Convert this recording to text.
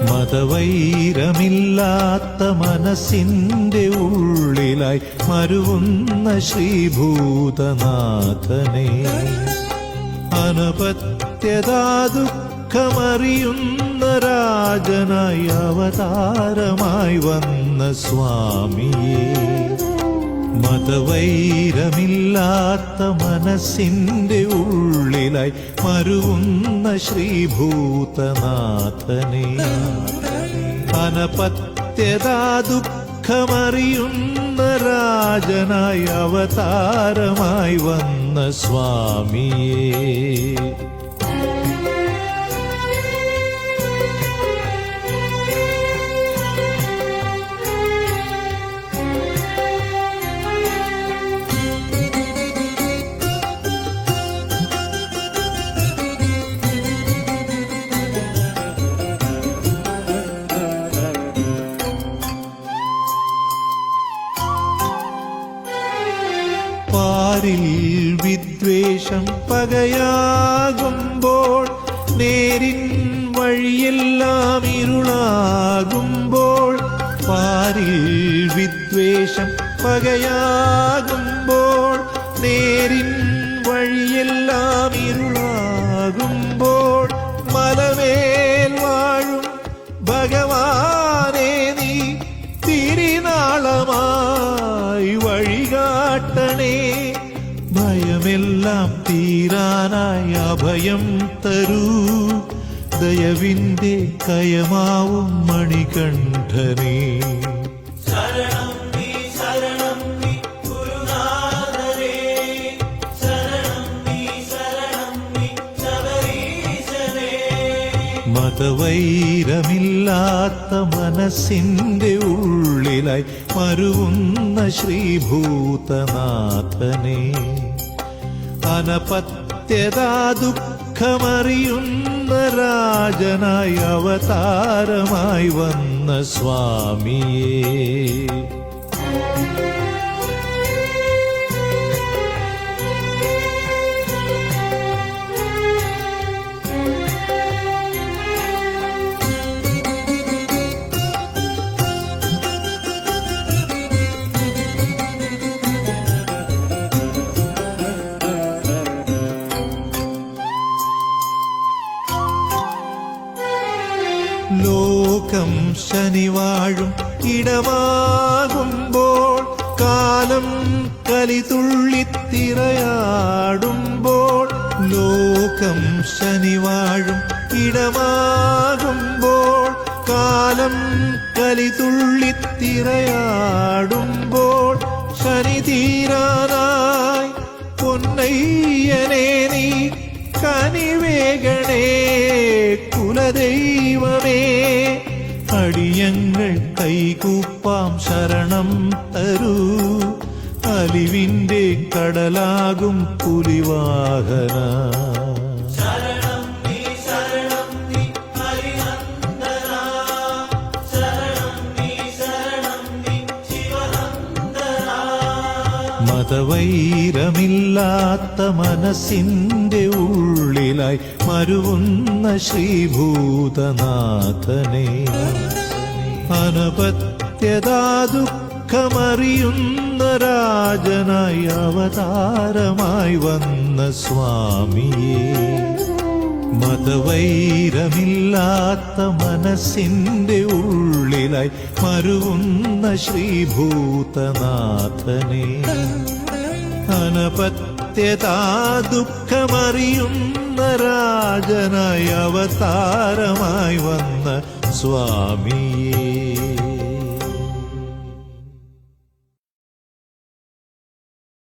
മതവൈരമില്ലാത്ത മനസ്സിന്റെ ഉള്ളിലായി മരുവുന്ന ശ്രീഭൂതനാഥനെ അനപത്യതാ ദുഃഖമറിയുന്ന രാജനായി അവതാരമായി വന്ന സ്വാമിയേ മതവൈരമില്ലാത്ത മനസ്സിന്റെ ഉള്ളിലായി മരുവുന്ന ശ്രീഭൂതനാഥനെ അനപത്യതാ ദുഃഖമറിയുന്ന രാജനായി അവതാരമായി വന്ന സ്വാമിയേ പാരിൽ വിദ്വേഷം പകയാകുമ്പോൾ നേരിൻ വഴിയെല്ലാം ഇരുളാകുമ്പോൾ പാരിൽ വിദ്വേഷം പകയാകുമ്പോൾ നേരിൻ വഴിയെല്ലാം ഇരുളാകുമ്പോൾ മലമേൽ വാഴും ഭഗവാനേ നീ തിരിനാളമായി വഴികാട്ടണേ ഭയമെല്ലാം തീരാനായി അഭയം തരൂ ദയവിന്റെ കയമാവും മണികണ്ഠനേ മതവൈരമില്ലാത്ത മനസ്സിന്റെ ഉള്ളിലായി മരുവുന്ന ശ്രീഭൂതനാഥനെ അനപത്യതാ ദുഃഖമറിയുന്ന രാജനായി അവതാരമായി വന്ന സ്വാമിയേ ലോകം ശനിവാഴും ഇടമാകുമ്പോൾ കാലം കലിതുള്ളിത്തിരയാടുമ്പോൾ ലോകം ശനിവാഴും ഇടമാകുമ്പോൾ കാലം കലിതുള്ളിത്തിരയാടുമ്പോൾ ശനി തീരാനായി പൊന്നയ്യനേ നീ കനിവേഗണേ കുലദൈവമേ അടിയങ്ങൾ കൈകൂപ്പാം ശരണം തരൂ അലിവിന്റെ കടലാകും പുലിവാഹന മതവൈരമില്ലാത്ത മനസ്സിന്റെ ഉള്ളിലായി മരുവുന്ന ശ്രീഭൂതനാഥനെ അനപത്യതാ ദുഃഖമറിയുന്ന രാജനായി അവതാരമായി വന്ന സ്വാമിയേ മതവൈരമില്ലാത്ത മനസ്സിന്റെ ഉള്ളിലായി മരുവുന്ന ശ്രീഭൂതനാഥനെ അനപത്യതാ ദുഃഖമറിയുന്ന രാജനായി അവതാരമായി വന്ന സ്വാമിയേ